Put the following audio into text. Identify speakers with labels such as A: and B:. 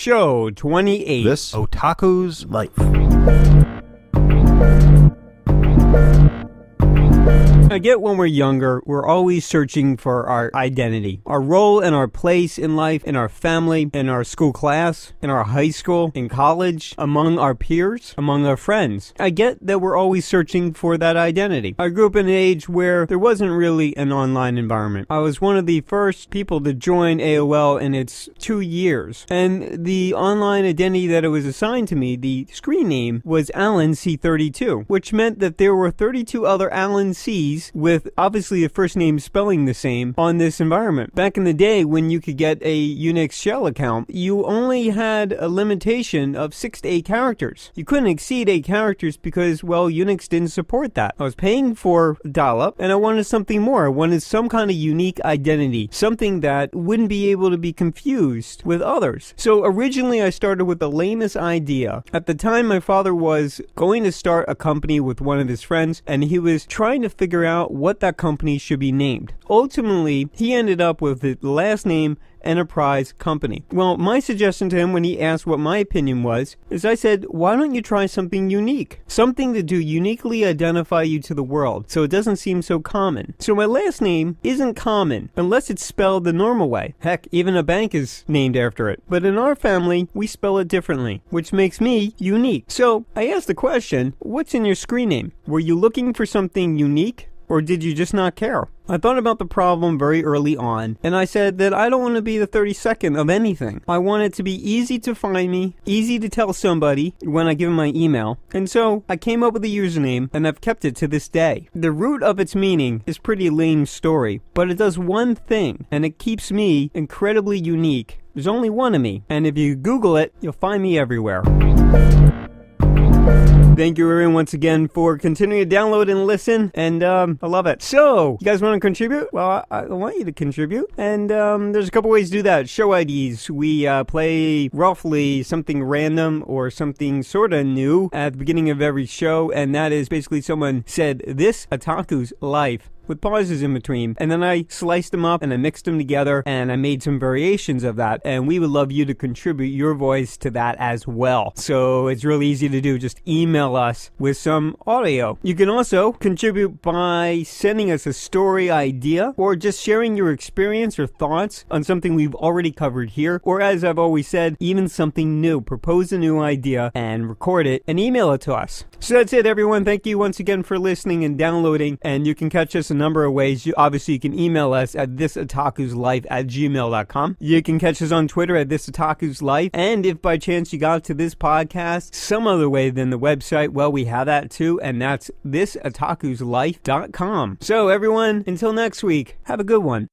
A: Show 28.
B: This Otaku's Life.
A: I get when we're younger, we're always searching for our identity, our role and our place in life, in our family, in our school class, in our high school, in college, among our peers, among our friends. I get that we're always searching for that identity. I grew up in an age where there wasn't really an online environment. I was one of the first people to join AOL in its 2 years, and the online identity that it was assigned to me, the screen name, was Alan C32, which meant that there were 32 other Alan C's with obviously the first name spelling the same on this environment. Back in the day when you could get a Unix shell account, you only had a limitation of 6 to 8 characters. You couldn't exceed 8 characters because, well, Unix didn't support that. I was paying for dial-up and I wanted something more. I wanted some kind of unique identity, something that wouldn't be able to be confused with others. So originally I started with the lamest idea. At the time my father was going to start a company with one of his friends and he was trying to figure out what that company should be named. Ultimately, he ended up with the last name Enterprise Company. Well, my suggestion to him when he asked what my opinion was, is I said, why don't you try something unique? Something to do uniquely identify you to the world, so it doesn't seem so common. So my last name isn't common, unless it's spelled the normal way. Heck, even a bank is named after it. But in our family, we spell it differently, which makes me unique. So I asked the question, what's in your screen name? Were you looking for something unique? Or did you just not care? I thought about the problem very early on, and I said that I don't want to be the 32nd of anything. I want it to be easy to find me, easy to tell somebody when I give them my email, and so I came up with a username, and I've kept it to this day. The root of its meaning is pretty lame story, but it does one thing, and it keeps me incredibly unique. There's only one of me, and if you Google it, you'll find me everywhere. Thank you everyone once again for continuing to download and listen, and I love it. So, you guys want to contribute? Well, I want you to contribute, and there's a couple ways to do that. Show IDs. We play roughly something random or something sort of new at the beginning of every show, and that is basically someone said, "This Otaku's Life," with pauses in between, and then I sliced them up and I mixed them together and I made some variations of that, and we would love you to contribute your voice to that as well. So it's really easy to do. Just email us with some audio. You can also contribute by sending us a story idea or just sharing your experience or thoughts on something we've already covered here, or as I've always said, even something new. Propose a new idea and record it and email it to us. So that's it, everyone. Thank you once again for listening and downloading, and you can catch us a number of ways. Obviously, you can email us at thisotakuslife@gmail.com. You can catch us on Twitter at thisotakuslife, and if by chance you got to this podcast some other way than the website, well, we have that too, and that's thisotakuslife.com. So everyone, until next week, have a good one.